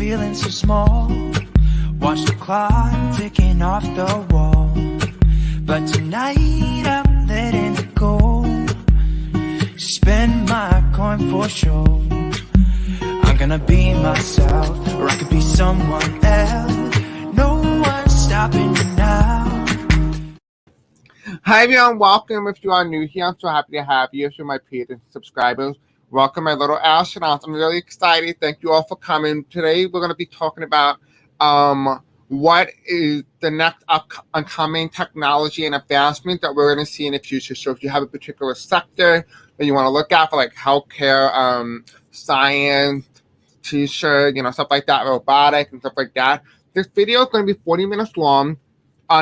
feeling so small. Watch the clock ticking off the wall. But tonight I'm letting it go. Spend my coin for sure. I'm gonna be myself, or I could be someone else. No one's stopping me now. Hi everyone, welcome. If you are new here, I'm so happy to have you. If you're my paid subscribers, welcome my little astronauts. I'm really excited. Thank you all for coming. Today we're going to be talking about what is the next upcoming technology and advancement that we're going to see in the future. So if you have a particular sector that you want to look at for like healthcare, science, t-shirt, stuff like that, robotics and stuff like that, this video is going to be 40 minutes long.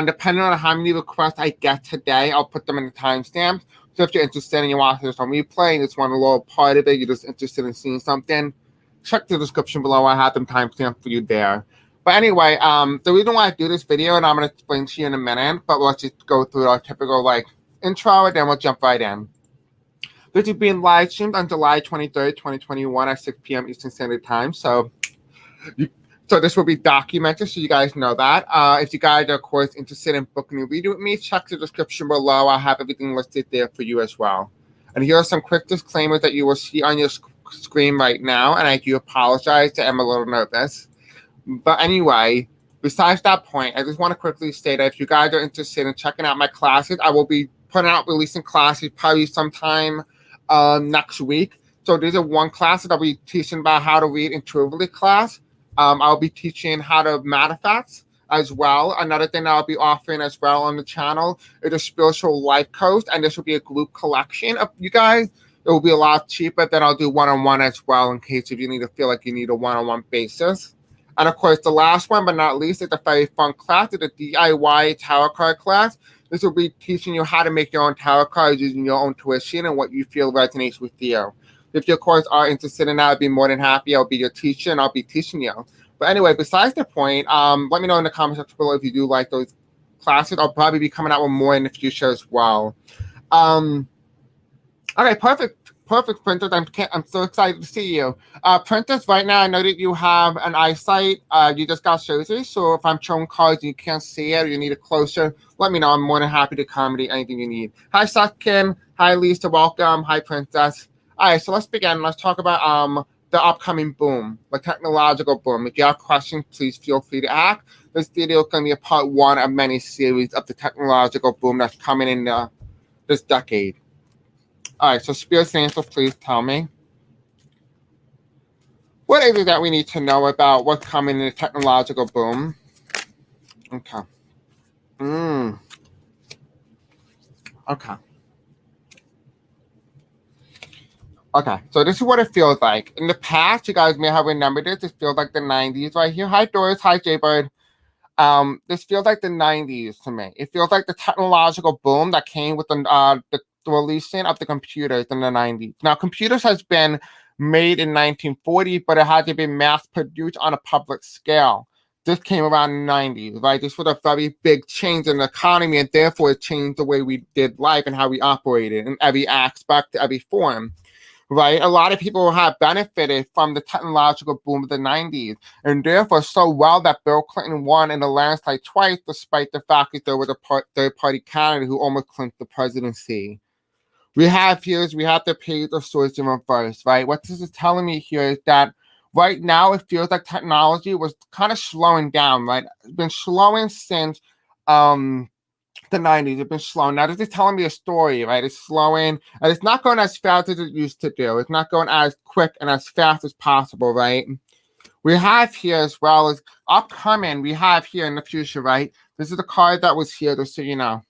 Depending on how many requests I get today, I'll put them in the timestamps. So if you're interested and you want this on replay and just want a little part of it, you're just interested in seeing something, check the description below. I have them timestamped for you there. But anyway, the reason why I do this video, and I'm going to explain to you in a minute, but let's just go through our typical intro and then we'll jump right in. This is being live streamed on July 23rd, 2021 at 6 p.m. Eastern Standard Time. So this will be documented, so you guys know that. If you guys are, of course, interested in booking a reading with me, check the description below. I'll have everything listed there for you as well. And here are some quick disclaimers that you will see on your screen right now, and I do apologize. I'm a little nervous. But anyway, besides that point, I just want to quickly say that if you guys are interested in checking out my classes, I will be releasing classes probably sometime next week. So there's one class that I'll be teaching about how to read intuitively class. I'll be teaching how to manifest as well. Another thing I'll be offering as well on the channel is a spiritual life coach, and this will be a group collection of you guys. It will be a lot cheaper than I'll do one-on-one as well in case if you feel like you need a one-on-one basis. And of course, the last one but not least is a very fun class. It's a DIY tarot card class. This will be teaching you how to make your own tarot cards using your own tuition and what you feel resonates with you. If you, of course, are interested in that, I'd be more than happy. I'll be your teacher, and I'll be teaching you. But anyway, besides the point, let me know in the comments section below if you do like those classes. I'll probably be coming out with more in the future as well. Okay, perfect, Princess. I'm so excited to see you. Princess, right now, I know that you have an eyesight. You just got surgery, so if I'm showing cards and you can't see it or you need it closer, let me know. I'm more than happy to accommodate anything you need. Hi, Satkin. Hi, Lisa. Welcome. Hi, Princess. All right, so let's begin. Let's talk about the upcoming boom, the technological boom. If you have questions, please feel free to ask. This video is going to be a part one of many series of the technological boom that's coming in this decade. All right, so Spirit Angels, please tell me. What is it that we need to know about what's coming in the technological boom? Okay. Okay. Okay, so this is what it feels like. In the past, you guys may have remembered this. This feels like the 90s right here. Hi, Doris. Hi, Jaybird. This feels like the 90s to me. It feels like the technological boom that came with the releasing of the computers in the 90s. Now, computers has been made in 1940, but it had to be mass-produced on a public scale. This came around in the 90s, right? This was a very big change in the economy, and therefore it changed the way we did life and how we operated in every aspect, every form. Right, a lot of people have benefited from the technological boom of the 90s, and therefore so well that Bill Clinton won in the landslide twice, despite the fact that there was a third-party candidate who almost clinched the presidency. We have the page of swords in reverse, right? What this is telling me here is that right now it feels like technology was kind of slowing down, right? It's been slowing since the 90s. Have been slowing. Now, this is telling me a story, right? It's slowing, and it's not going as fast as it used to do. It's not going as quick and as fast as possible, right? We have here as well as upcoming, we have here in the future, right? This is the card that was here, just so you know,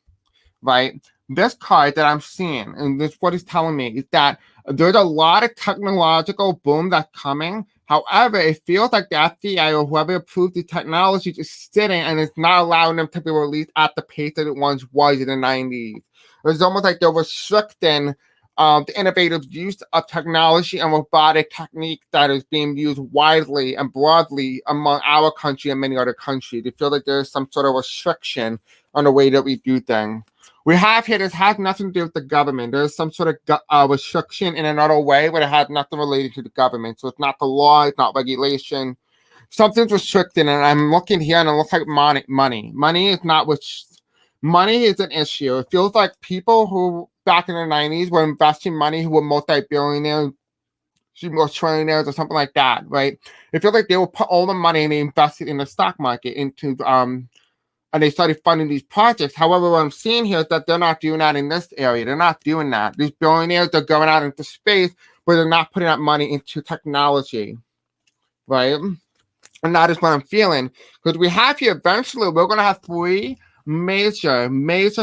right? This card that I'm seeing, and this what it's telling me, is that there's a lot of technological boom that's coming. However, it feels like the FBI or whoever approved the technology is sitting and it's not allowing them to be released at the pace that it once was in the 90s. It's almost like they're restricting the innovative use of technology and robotic technique that is being used widely and broadly among our country and many other countries. They feel like there's some sort of restriction on the way that we do things. We have here, this has nothing to do with the government. There's some sort of restriction in another way, but it has nothing related to the government. So it's not the law, it's not regulation. something's restricted, and I'm looking here, and it looks like money is not which. Money is an issue. It feels like people who back in the 90s were investing money, who were multi-billionaires, or trillionaires or something like that, right? It feels like they will put all the money and they invested in the stock market into and they started funding these projects. However, what I'm seeing here is that they're not doing that in this area. They're not doing that. These billionaires are going out into space, but they're not putting that money into technology, right? And that is what I'm feeling. Because we have here, eventually, we're going to have three major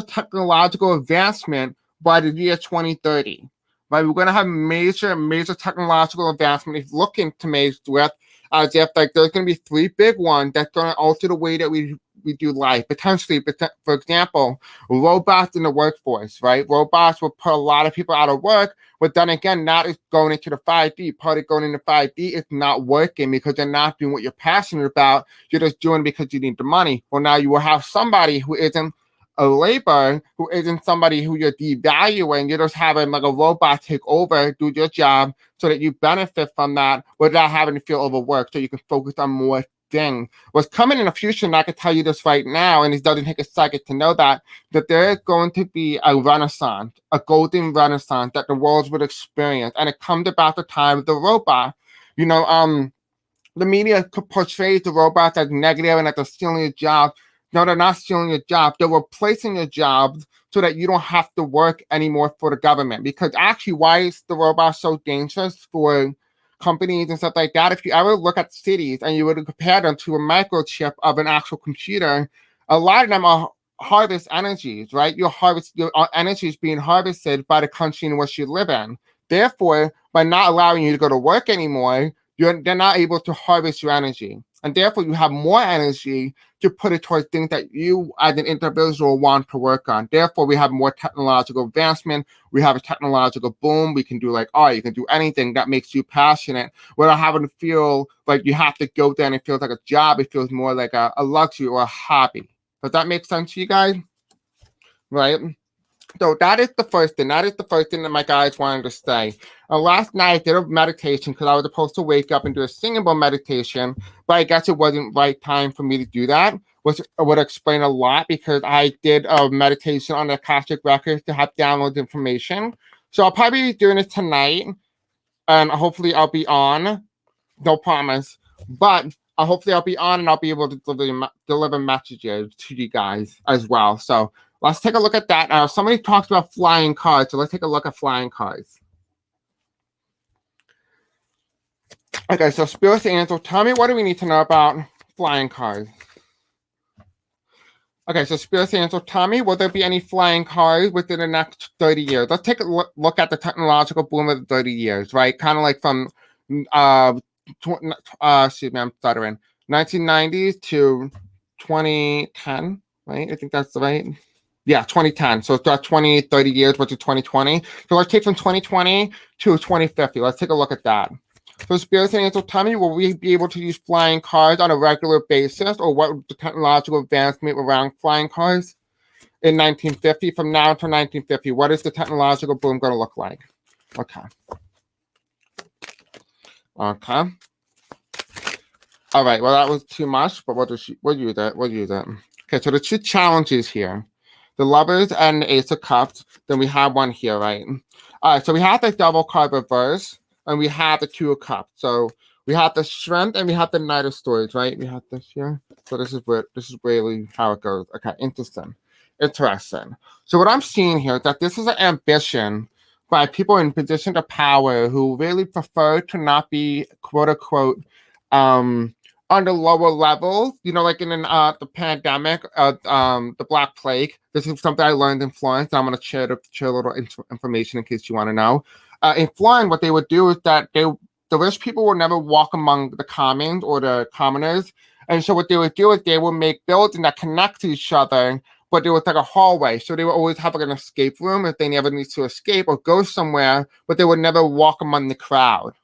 technological advancement by the year 2030. Right? We're going to have major technological advancement. If looking to make with as if like there's going to be three big ones that's going to alter the way that we do life. Potentially, for example, robots in the workforce, right? Robots will put a lot of people out of work, but then again, that is going into the 5D. Part of going into 5D is not working because you're not doing what you're passionate about. You're just doing it because you need the money. Well, now you will have somebody who isn't a labor, who isn't somebody who you're devaluing. You're just having like a robot take over, do your job so that you benefit from that without having to feel overworked, so you can focus on more things. What's coming in the future, and I can tell you this right now, and it doesn't take a second to know that there is going to be a renaissance, a golden renaissance that the world would experience. And it comes about the time of the robot. You know, the media portrays the robots as negative and that they're stealing your job. No, they're not stealing your job. They're replacing your jobs so that you don't have to work anymore for the government. Because actually, why is the robot so dangerous for companies and stuff like that? If you ever look at cities and you were to compare them to a microchip of an actual computer, a lot of them are harvest energies, right? Your energy is being harvested by the country in which you live in. Therefore, by not allowing you to go to work anymore, they're not able to harvest your energy. And therefore, you have more energy to put it towards things that you as an individual want to work on. Therefore, we have more technological advancement. We have a technological boom. We can do like art. You can do anything that makes you passionate without having to feel like you have to go there and it feels like a job. It feels more like a luxury or a hobby. Does that make sense to you guys? Right? So that is the first thing. That is the first thing that my guys wanted to say. Last night I did a meditation because I was supposed to wake up and do a singable meditation, but I guess it wasn't right time for me to do that, which would explain a lot because I did a meditation on the Akashic Records to have download information. So I'll probably be doing it tonight, and hopefully I'll be on. No promise, but hopefully I'll be on and I'll be able to deliver messages to you guys as well. So let's take a look at that. Somebody talks about flying cars, so let's take a look at flying cars. Okay, so Spirit Angel, tell me, what do we need to know about flying cars? Okay, so Spirit Angel, tell me, will there be any flying cars within the next 30 years? Let's take a look at the technological boom of the 30 years, right? Kind of like from, excuse me, I'm stuttering, 1990s to 2010, right? I think that's right. Yeah, 2010. So it's got 20, 30 years, which is 2020. So let's take from 2020 to 2050. Let's take a look at that. So Spirit and Angel, tell me, will we be able to use flying cars on a regular basis, or what would the technological advancement around flying cars in 1950? From now to 1950, what is the technological boom going to look like? Okay. Okay. All right. Well, that was too much, but we'll use it. We'll use it. Okay. So the two challenges here, the Lovers and the Ace of Cups. Then we have one here, right? All right. So we have the double card reverse, and we have the Two of Cups. So we have the Strength and we have the Knight of Swords, right? We have this here. So this is really how it goes. Okay, interesting. So what I'm seeing here is that this is an ambition by people in position of power who really prefer to not be, quote unquote, on the lower levels. You know, like in the pandemic, the Black Plague. This is something I learned in Florence. I'm going to share a little information in case you want to know. In Florence, what they would do is that the rich people would never walk among the commons or the commoners. And so what they would do is they would make buildings that connect to each other, but there was like a hallway. So they would always have like an escape room if they never need to escape or go somewhere, but they would never walk among the crowd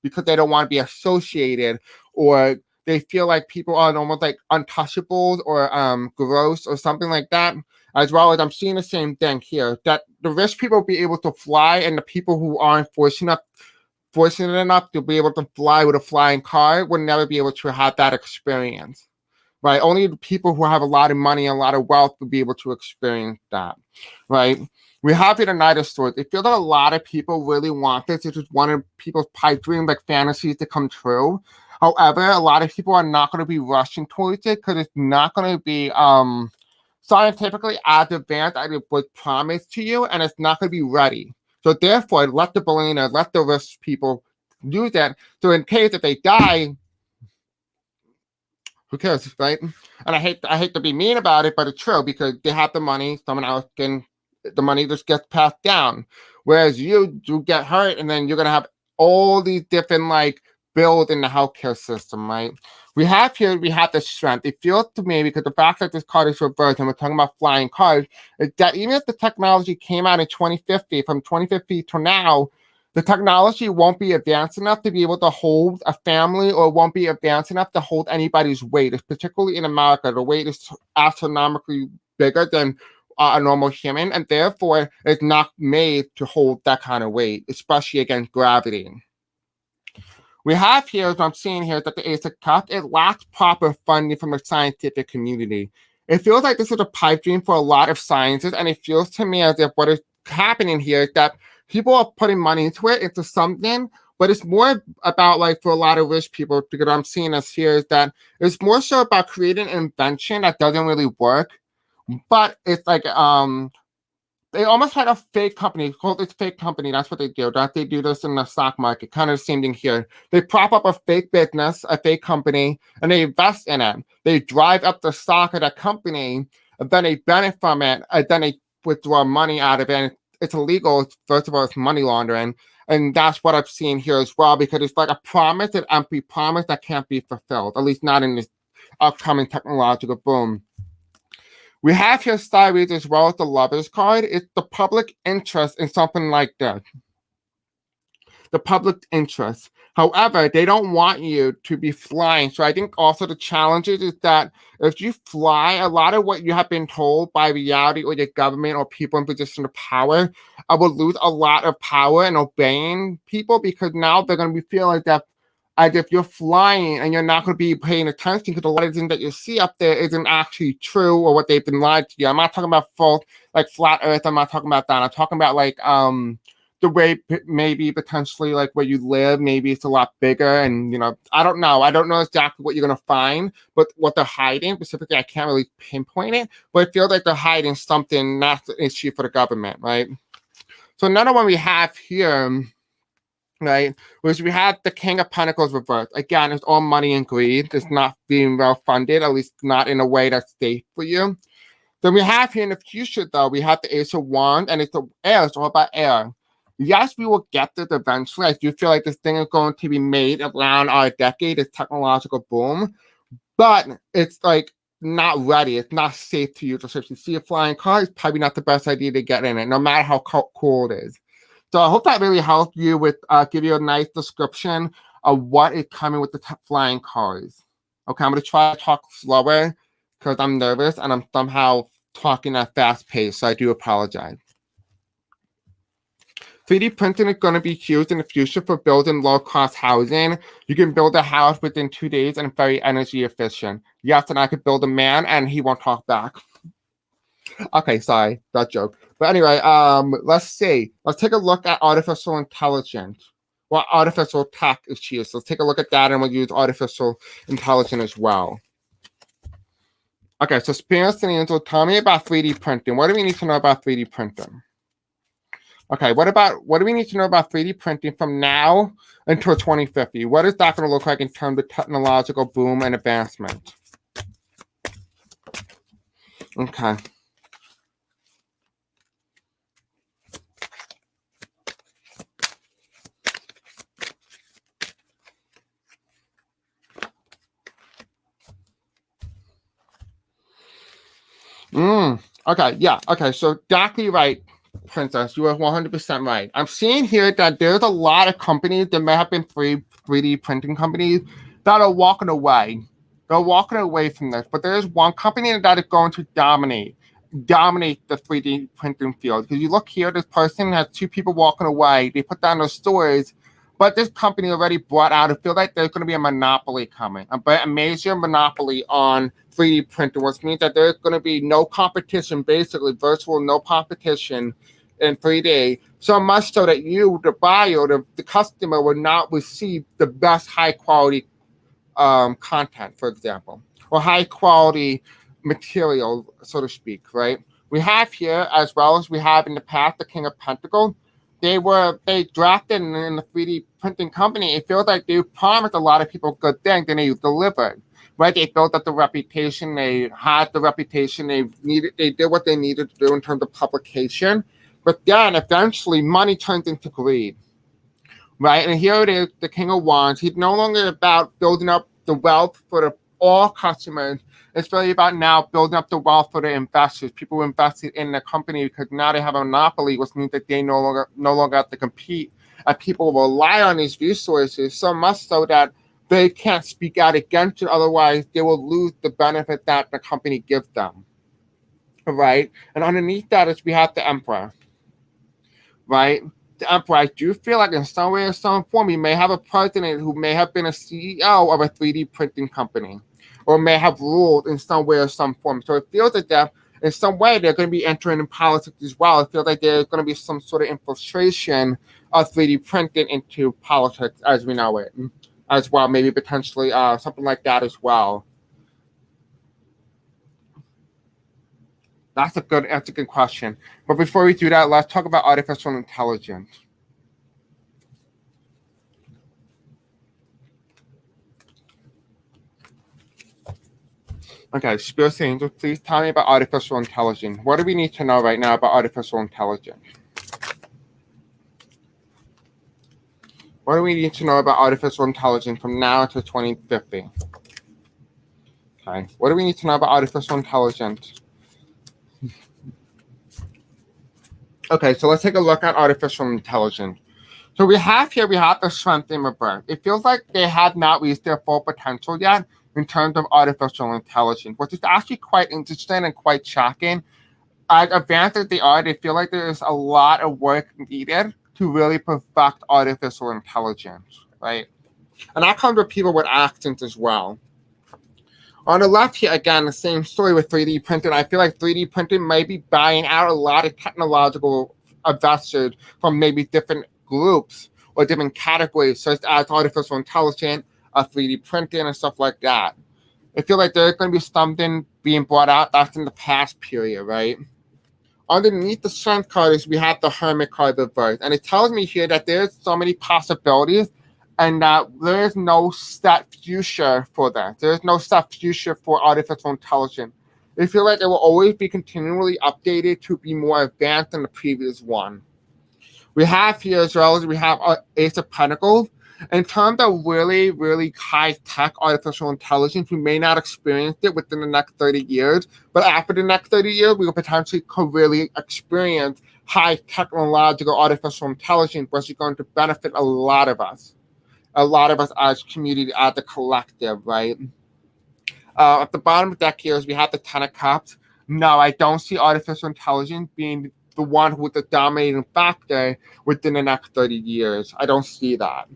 because they don't want to be associated, or they feel like people are almost like untouchables or gross or something like that. As well as I'm seeing the same thing here, that the rich people will be able to fly, and the people who aren't fortunate fortunate enough to be able to fly with a flying car would never be able to have that experience, right? Only the people who have a lot of money and a lot of wealth would be able to experience that, right? We have here the United States. I feel that a lot of people really want this. It's just one of people's pipe dreams, like fantasies to come true. However, a lot of people are not going to be rushing towards it because it's not going to be scientifically as advanced as it was promised to you, and it's not going to be ready. So therefore, let the billionaires, let the rich people do that. So in case if they die, who cares, right? And I hate to be mean about it, but it's true because they have the money. Someone else can, the money just gets passed down. Whereas you get hurt, and then you're gonna have all these different like bills in the healthcare system, right? We have the strength. It feels to me, because the fact that this card is reversed and we're talking about flying cars, is that even if the technology came out in 2050, from 2050 to now, the technology won't be advanced enough to be able to hold a family, or won't be advanced enough to hold anybody's weight. Particularly in America, the weight is astronomically bigger than a normal human, and therefore it's not made to hold that kind of weight, especially against gravity. We have here, as I'm seeing here, that the Ace of Cups, it lacks proper funding from the scientific community. It feels like this is a pipe dream for a lot of scientists, and it feels to me as if what is happening here is that people are putting money into something, but it's more about, like, for a lot of rich people, because I'm seeing this here, is that it's more so about creating an invention that doesn't really work, but it's like, they almost had a fake company called this fake company. That's what they do. That they do this in the stock market. Kind of the same thing here. They prop up a fake business, a fake company, and they invest in it. They drive up the stock of that company, and then they benefit from it, and then they withdraw money out of it. And it's illegal. First of all, it's money laundering. And that's what I've seen here as well, because it's like a promise, an empty promise that can't be fulfilled, at least not in this upcoming technological boom. We have here Starries as well as the Lovers card. It's the public interest in something like this. The public interest. However, they don't want you to be flying. So I think also the challenge is that if you fly, a lot of what you have been told by reality or your government or people in position of power, I will lose a lot of power in obeying people, because now they're going to be feeling that as if you're flying and you're not going to be paying attention, because a lot of things that you see up there isn't actually true, or what they've been lied to you. I'm not talking about false, like flat earth. I'm not talking about that. I'm talking about like the way maybe potentially like where you live, maybe it's a lot bigger, and I don't know exactly what you're going to find, but what they're hiding specifically, I can't really pinpoint it, but it feels like they're hiding something that's an issue for the government, right? So another one we have here, right, which we had the King of Pentacles reversed. Again, it's all money and greed. It's not being well funded, at least not in a way that's safe for you. Then we have here in the future, though, we have the Ace of Wands, and it's the air. It's all about air. Yes, we will get this eventually. I do feel like this thing is going to be made around our decade, this technological boom, but it's like not ready. It's not safe to use. So if you see a flying car, it's probably not the best idea to get in it, no matter how cool it is. So I hope that really helped you with give you a nice description of what is coming with the flying cars. Okay, I'm going to try to talk slower because I'm nervous and I'm somehow talking at fast pace, so I do apologize. 3D printing is going to be used in the future for building low-cost housing. You can build a house within 2 days and very energy efficient. Yes, and I could build a man and he won't talk back. Okay, sorry, that joke. But anyway, let's see. Let's take a look at artificial intelligence. What artificial tech is used. Let's take a look at that, and we'll use artificial intelligence as well. Okay, so Spirits and Angel, tell me about 3D printing. What do we need to know about 3D printing? Okay, what do we need to know about 3D printing from now until 2050? What is that going to look like in terms of technological boom and advancement? Okay. Okay, yeah, okay, so exactly right, Princess. You are 100% right. I'm seeing here that there's a lot of companies, there may have been 3D printing companies that are walking away. They're walking away from this, but there's one company that is going to dominate the 3D printing field. Because you look here, this person has 2 people walking away. They put down their stores, But this company already brought out, I feel like there's going to be a monopoly coming, a major monopoly on 3D printing, which means that there's going to be no competition, basically virtual no competition in 3D. So much so that you, the buyer, the customer, will not receive the best high quality content, for example, or high quality material, so to speak, right? We have here, as well as we have in the past, the King of Pentacles. They drafted in the 3D printing company. It feels like they promised a lot of people good things and they delivered, right? They built up the reputation. They had the reputation. They did what they needed to do in terms of publication. But then eventually money turns into greed, right? And here it is, the King of Wands. He's no longer about building up the wealth for all customers. It's really about now building up the wealth for the investors, people who invested in the company, because now they have a monopoly, which means that they no longer have to compete. And people rely on these resources so much so that they can't speak out against it. Otherwise, they will lose the benefit that the company gives them, right? And underneath that is we have the Emperor, right? The Emperor, I do feel like in some way or some form, we may have a president who may have been a CEO of a 3D printing company, or may have ruled in some way or some form. So it feels like that in some way they're going to be entering in politics as well. It feels like there's going to be some sort of infiltration of 3D printing into politics as we know it, as well. Maybe potentially something like that as well. That's a good question. But before we do that, let's talk about artificial intelligence. Okay, Spirit Angels, please tell me about artificial intelligence. What do we need to know right now about artificial intelligence? What do we need to know about artificial intelligence from now to 2050? Okay, what do we need to know about artificial intelligence? Okay, so let's take a look at artificial intelligence. So we have the strength in reverse. It feels like they have not reached their full potential yet in terms of artificial intelligence, which is actually quite interesting and quite shocking. As advanced as they are, they feel like there's a lot of work needed to really perfect artificial intelligence, right? And that comes with people with accents as well. On the left here, again, the same story with 3D printing. I feel like 3D printing might be buying out a lot of technological investors from maybe different groups or different categories, such as artificial intelligence, 3D printing, and stuff like that. I feel like there's going to be something being brought out that's in the past period, right? Underneath the Strength card is we have the Hermit card reversed, and it tells me here that there's so many possibilities and that there is no set future for that. There is no set future for artificial intelligence. I feel like it will always be continually updated to be more advanced than the previous one. We have here as well as we have Ace of Pentacles. In terms of really, really high-tech artificial intelligence, we may not experience it within the next 30 years, but after the next 30 years, we will potentially really experience high technological artificial intelligence, which is going to benefit a lot of us as community, as a collective, right? At the bottom of the deck here is we have the Ten of Cups. No, I don't see artificial intelligence being the one with the dominating factor within the next 30 years. I don't see that.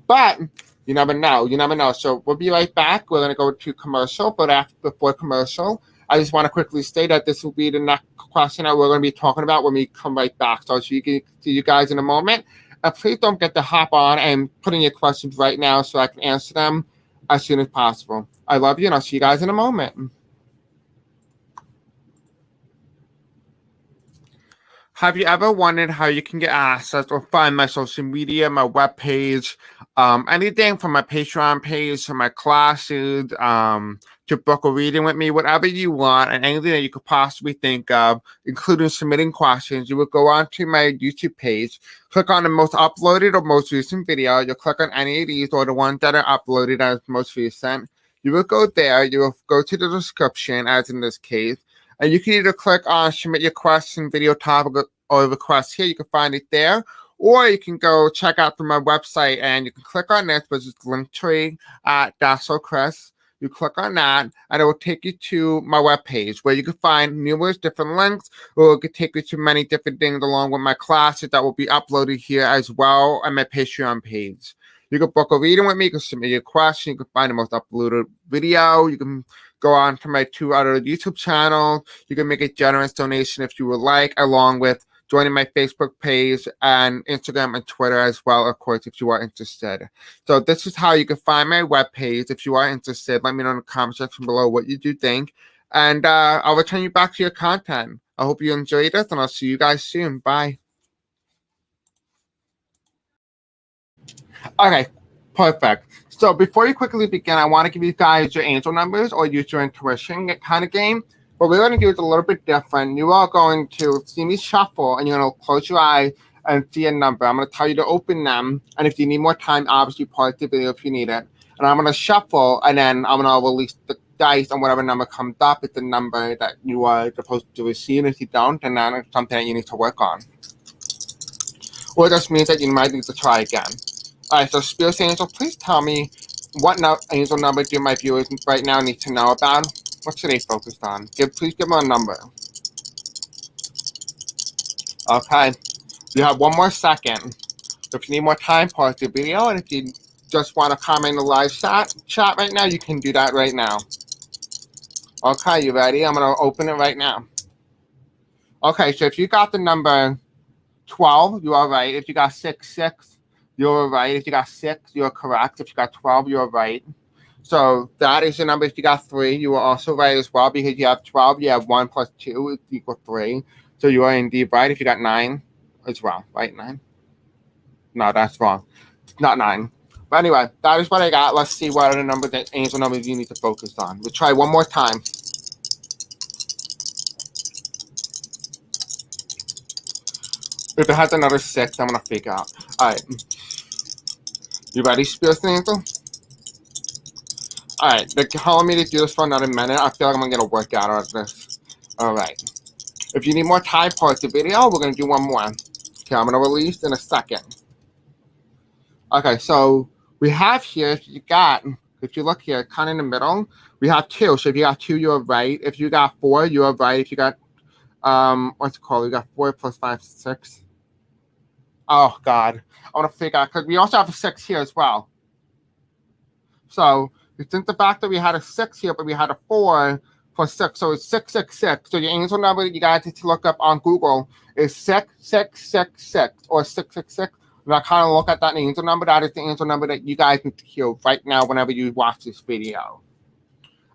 But you never know. So we'll be right back. We're going to go to commercial, but before commercial, I just want to quickly say that this will be the next question that we're going to be talking about when we come right back. So I'll see you guys in a moment. And please don't forget to hop on and put in your questions right now so I can answer them as soon as possible. I love you, and I'll see you guys in a moment. Have you ever wondered how you can get access or find my social media, my webpage, anything from my Patreon page to my classes, to book a reading with me, whatever you want, and anything that you could possibly think of, including submitting questions? You would go onto my YouTube page, click on the most uploaded or most recent video. You'll click on any of these or the ones that are uploaded as most recent. You will go there. You will go to the description, as in this case. And you can either click on submit your question, video topic, or request here. You can find it there. Or you can go check out through my website and you can click on this, which is Linktree at Chris. You click on that, and it will take you to my webpage where you can find numerous different links, or it could take you to many different things along with my classes that will be uploaded here as well on my Patreon page. You can book a reading with me, you can submit your question, you can find the most uploaded video, you can go on to my 2 other YouTube channels, you can make a generous donation if you would like, along with joining my Facebook page and Instagram and Twitter as well, of course, if you are interested. So this is how you can find my webpage. If you are interested, let me know in the comment section below what you do think, and I'll return you back to your content. I hope you enjoyed this, and I'll see you guys soon. Bye. Okay, perfect. So before you quickly begin, I want to give you guys your angel numbers or use your intuition kind of game. What we're going to do is a little bit different. You are going to see me shuffle, and you're going to close your eyes and see a number. I'm going to tell you to open them, and if you need more time, obviously pause the video if you need it. And I'm going to shuffle, and then I'm going to release the dice, and whatever number comes up is the number that you are supposed to receive. If you don't, then that is something that you need to work on. Or it just means that you might need to try again. All right, so Spirit Angel, please tell me what angel number do my viewers right now need to know about? What should they focus on? Please give them a number. Okay, you have 1 more second. So if you need more time, pause the video, and if you just want to comment in the live chat right now, you can do that right now. Okay, you ready? I'm going to open it right now. Okay, so if you got the number 12, you are right. If you got 6, you're right. If you got 6, you're correct. If you got 12, you're right. So that is the number. If you got 3, you are also right as well, because you have 12, you have 1 plus 2 is equal 3. So you are indeed right. If you got 9, it's wrong, right? 9? No, that's wrong. It's not 9. But anyway, that is what I got. Let's see what are the numbers, that angel numbers you need to focus on. We'll try one more time. If it has another 6, I'm going to figure out. All right. You ready, Spirit Angel? All right, they're telling me to do this for another minute. I feel like I'm going to get a workout out of this. All right. If you need more time, pause the video. We're going to do one more. Okay, I'm going to release in a second. Okay, so we have here, if you look here, kind of in the middle, we have 2. So if you got 2, you're right. If you got 4, you're right. If you got, what's it called? You got 4 plus 5, 6. Oh, God. I want to figure out, because we also have a 6 here as well. So, since the fact that we had a 6 here, but we had a 4 plus 6, so it's 666. So your angel number that you guys need to look up on Google is 6666 or 666. When I kind of look at that angel number, that is the angel number that you guys need to hear right now whenever you watch this video.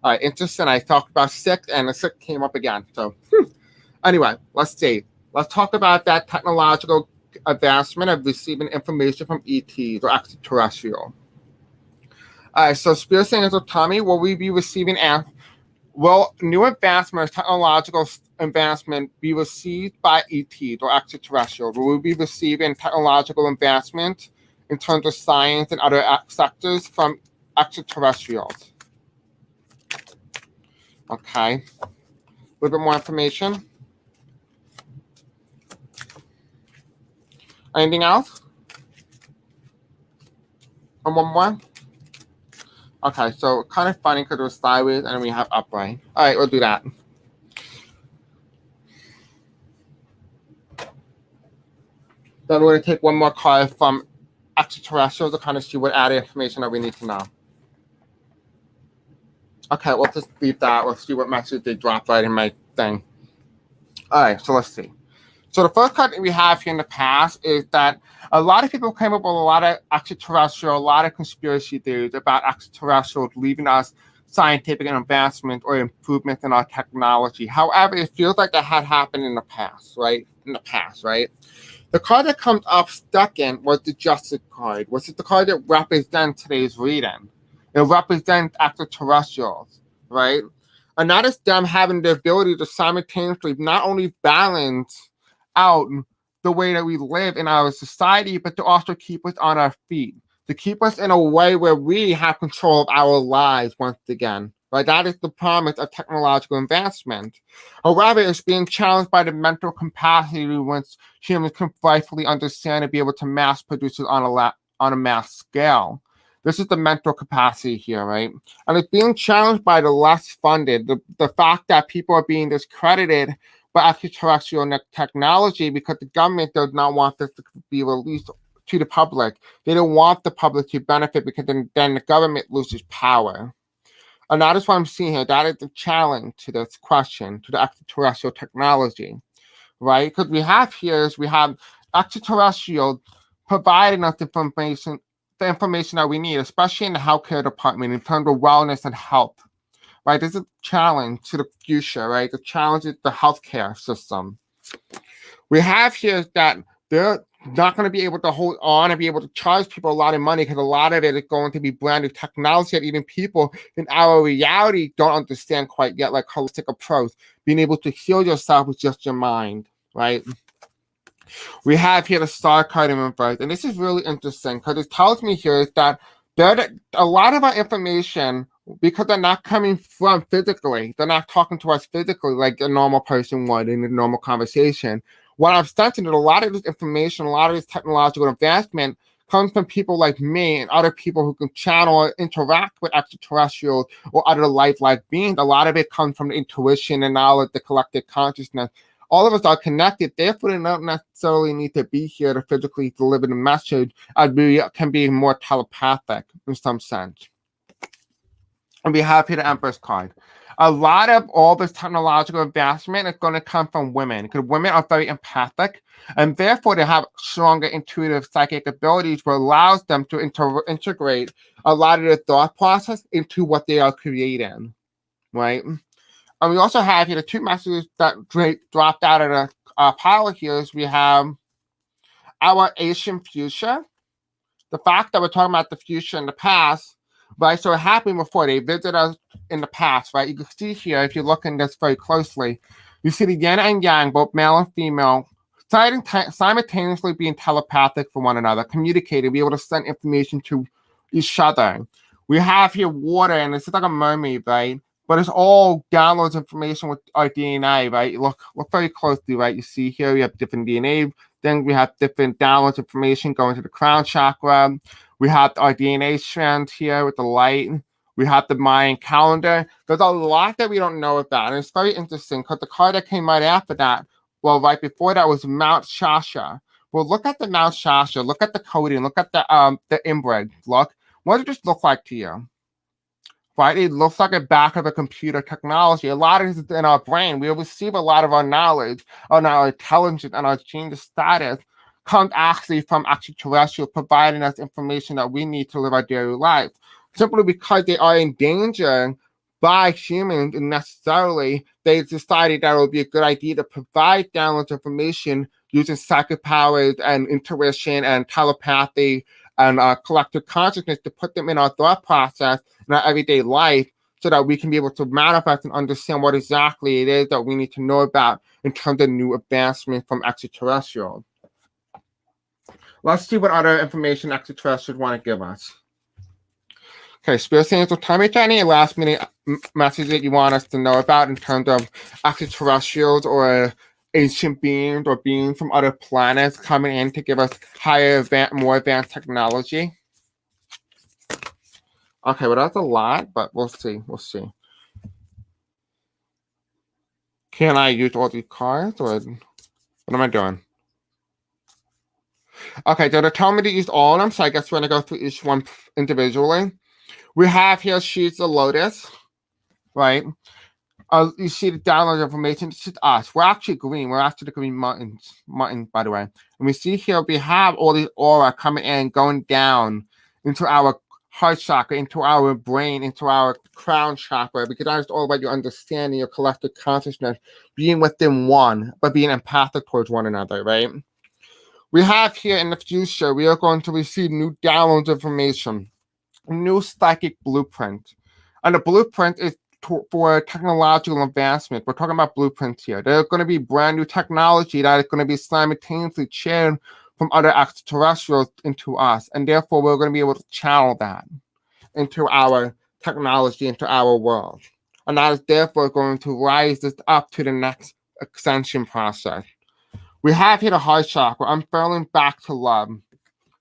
All right, interesting. I talked about 6, and the 6 came up again. So, anyway, let's see. Let's talk about that technological advancement of receiving information from ETs or extraterrestrial. All right, so Spirit Angel, tell me, will we be receiving will new advancements, technological advancement be received by ETs or extraterrestrial? Will we be receiving technological advancement in terms of science and other sectors from extraterrestrials? Okay, a little bit more information. Anything else? And one more? Okay, so kind of funny because it was sideways and then we have upright. All right, we'll do that. Then we're going to take one more card from extraterrestrials to kind of see what added information that we need to know. Okay, we'll just leave that. We'll see what message they drop right in my thing. All right, so let's see. So the first card that we have here in the past is that a lot of people came up with a lot of extraterrestrial, a lot of conspiracy theories about extraterrestrials leaving us scientific advancement or improvement in our technology. However, it feels like that had happened in the past, right? The card that comes up second was the Justice card, which is the card that represents today's reading. It represents extraterrestrials, right? And that is them having the ability to simultaneously not only balance out the way that we live in our society, but to also keep us on our feet, to keep us in a way where we have control of our lives once again. Right? That is the promise of technological advancement. However, it's being challenged by the mental capacity which humans can rightfully understand and be able to mass produce it on a mass scale. This is the mental capacity here, right? And it's being challenged by the less funded, the fact that people are being discredited by extraterrestrial technology because the government does not want this to be released to the public. They don't want the public to benefit because then the government loses power. And that is what I'm seeing here. That is the challenge to this question, to the extraterrestrial technology, right? Because we have extraterrestrials providing us information, the information that we need, especially in the healthcare department in terms of wellness and health, right? This is a challenge to the future, right? The challenge is the healthcare system. We have here that they're not going to be able to hold on and be able to charge people a lot of money because a lot of it is going to be brand new technology that even people in our reality don't understand quite yet, like holistic approach, being able to heal yourself with just your mind, right? We have here the star card in reverse, and this is really interesting because it tells me here that a lot of our information, because they're not coming from physically, they're not talking to us physically like a normal person would in a normal conversation. What I'm sensing is a lot of this information, a lot of this technological advancement comes from people like me and other people who can channel or interact with extraterrestrials or other lifelike beings. A lot of it comes from the intuition and knowledge, the collective consciousness. All of us are connected, therefore they don't necessarily need to be here to physically deliver the message, as we can be more telepathic in some sense. And we have here the Empress card. A lot of all this technological advancement is going to come from women because women are very empathic and therefore they have stronger intuitive psychic abilities, which allows them to integrate a lot of their thought process into what they are creating, right? And we also have here the two messages that dropped out of the pile here is we have our Asian future, the fact that we're talking about the future in the past, right? So it happened before. They visited us in the past, right? You can see here, if you look at this very closely, you see the yin and yang, both male and female, simultaneously being telepathic for one another, communicating, be able to send information to each other. We have here water, and it's like a mermaid, right? But it's all downloads information with our DNA, right? Look very closely, right? You see here we have different DNA. Then we have different downloads information going to the crown chakra. We have our DNA strand here with the light. We have the Mayan calendar. There's a lot that we don't know about. And it's very interesting because the card that came right after that, well, right before that was Mount Shasha. Well, look at the Mount Shasha. Look at the coding. Look at the inbred. Look. What does this look like to you? Right? It looks like a back of a computer technology. A lot of it is in our brain. We receive a lot of our knowledge, and our intelligence, and our genius status comes actually from extraterrestrials providing us information that we need to live our daily life. Simply because they are endangered by humans, and necessarily they decided that it would be a good idea to provide downloads information using psychic powers and intuition and telepathy and collective consciousness to put them in our thought process in our everyday life so that we can be able to manifest and understand what exactly it is that we need to know about in terms of new advancements from extraterrestrials. Let's see what other information extraterrestrials want to give us. Okay, Spirit Angels, tell me any last minute message that you want us to know about in terms of extraterrestrials or ancient beings or beings from other planets coming in to give us more advanced technology. Okay, well, that's a lot, but we'll see. We'll see. Can I use all these cards, or what am I doing? Okay, so they're telling me to use all of them, so I guess we're going to go through each one individually. We have here Sheets of Lotus, right? You see the download information. This is us. We're actually green. We're actually the green mountains, by the way. And we see here we have all these aura coming in, going down into our heart chakra, into our brain, into our crown chakra, because that is all about your understanding, your collective consciousness, being within one, but being empathic towards one another, right? We have here in the future, we are going to receive new downloads information, new psychic blueprint. And the blueprint is for technological advancement. We're talking about blueprints here. There's going to be brand new technology that is going to be simultaneously shared from other extraterrestrials into us. And therefore, we're going to be able to channel that into our technology, into our world. And that is therefore going to rise this up to the next ascension process. We have here the heart chakra, unfurling back to love.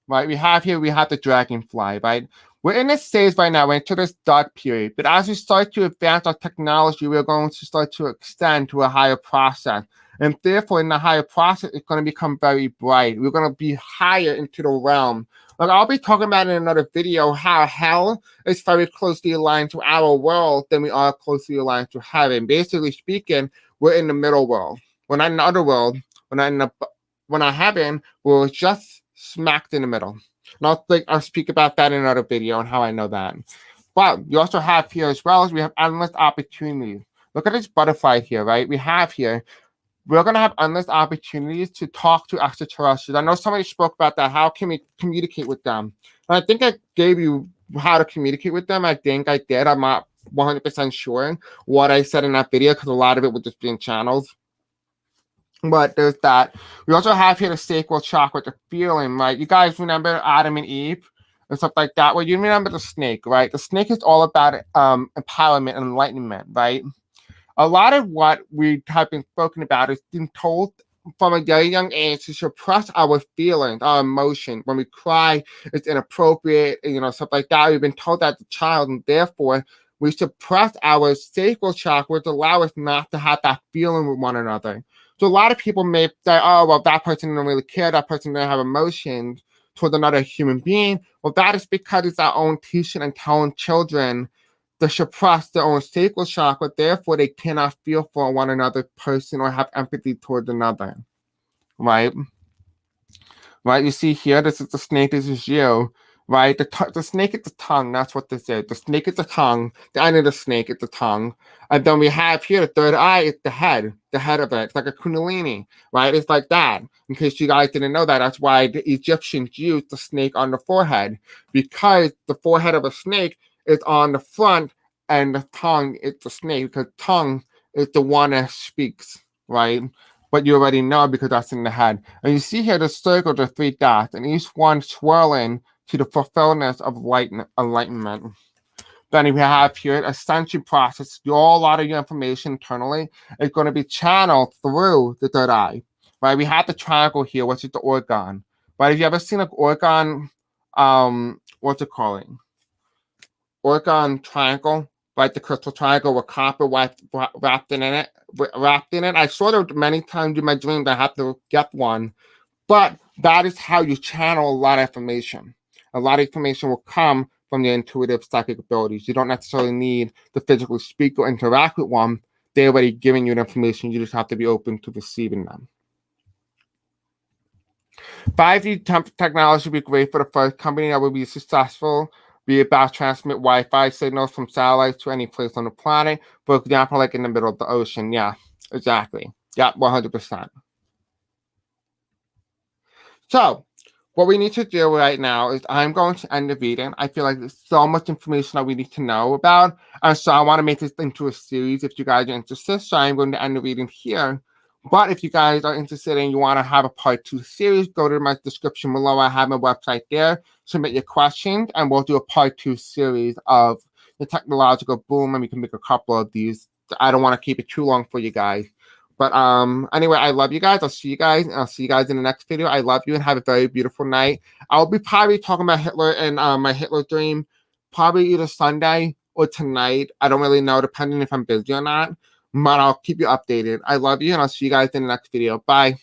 Right? We have the dragonfly, right? We're in this stage right now, we're into this dark period, but as we start to advance our technology, we're going to start to extend to a higher process. And therefore, in the higher process, it's going to become very bright. We're going to be higher into the realm. Like I'll be talking about in another video how hell is very closely aligned to our world than we are closely aligned to heaven. Basically speaking, we're in the middle world. We're not in the other world. We're not heaven. We're just smacked in the middle. And I'll speak about that in another video and how I know that. But you also have here as well as we have endless opportunities. Look at this butterfly here, right? We're going to have endless opportunities to talk to extraterrestrials. I know somebody spoke about that. How can we communicate with them? And I think I gave you how to communicate with them. I think I did. I'm not 100% sure what I said in that video because a lot of it was just being channels. But there's that. We also have here the sacral chakra, the feeling, right? You guys remember Adam and Eve and stuff like that? Well, you remember the snake, right? The snake is all about empowerment and enlightenment, right? A lot of what we have been spoken about is being told from a very young age to suppress our feelings, our emotion. When we cry, it's inappropriate, stuff like that. We've been told that as a child, and therefore we suppress our sacral chakra to allow us not to have that feeling with one another. So a lot of people may say, oh, well, that person didn't really care, that person didn't have emotions towards another human being. Well, that is because it's our own teaching and telling children to suppress their own sacral chakra, therefore they cannot feel for one another person or have empathy towards another, right? Right, you see here, this is the snake, this is you, right? The snake is the tongue, that's what this is. The snake is the tongue, the end of the snake is the tongue. And then we have here, the third eye is the head of it. It's like a kundalini, right? It's like that. In case you guys didn't know that, that's why the Egyptians used the snake on the forehead, because the forehead of a snake is on the front and the tongue is the snake, because tongue is the one that speaks, right? But you already know because that's in the head. And you see here the circle, the 3 dots, and each one swirling to the fulfillment of enlightenment. Then we have here ascension process. A lot of your information internally is going to be channeled through the third eye, right? We have the triangle here, which is the organ. But if you ever seen an organ, what's it called? Organ triangle, right? The crystal triangle with copper wrapped in it. I saw it many times in my dreams. I have to get one, but that is how you channel a lot of information. A lot of information will come from your intuitive psychic abilities. You don't necessarily need to physically speak or interact with one. They're already giving you the information. You just have to be open to receiving them. 5G technology would be great for the first company that will be successful, be about transmit Wi-Fi signals from satellites to any place on the planet. For example, like in the middle of the ocean. Yeah, exactly. Yeah, 100%. So, what we need to do right now is I'm going to end the video. I feel like there's so much information that we need to know about. And so I want to make this into a series if you guys are interested. So I'm going to end the reading here. But if you guys are interested and you want to have a part 2 series, go to my description below. I have my website there. Submit your questions and we'll do a part 2 series of the technological boom. And we can make a couple of these. I don't want to keep it too long for you guys. But anyway, I love you guys. I'll see you guys. And I'll see you guys in the next video. I love you and have a very beautiful night. I'll be probably talking about Hitler and my Hitler dream probably either Sunday or tonight. I don't really know, depending if I'm busy or not. But I'll keep you updated. I love you and I'll see you guys in the next video. Bye.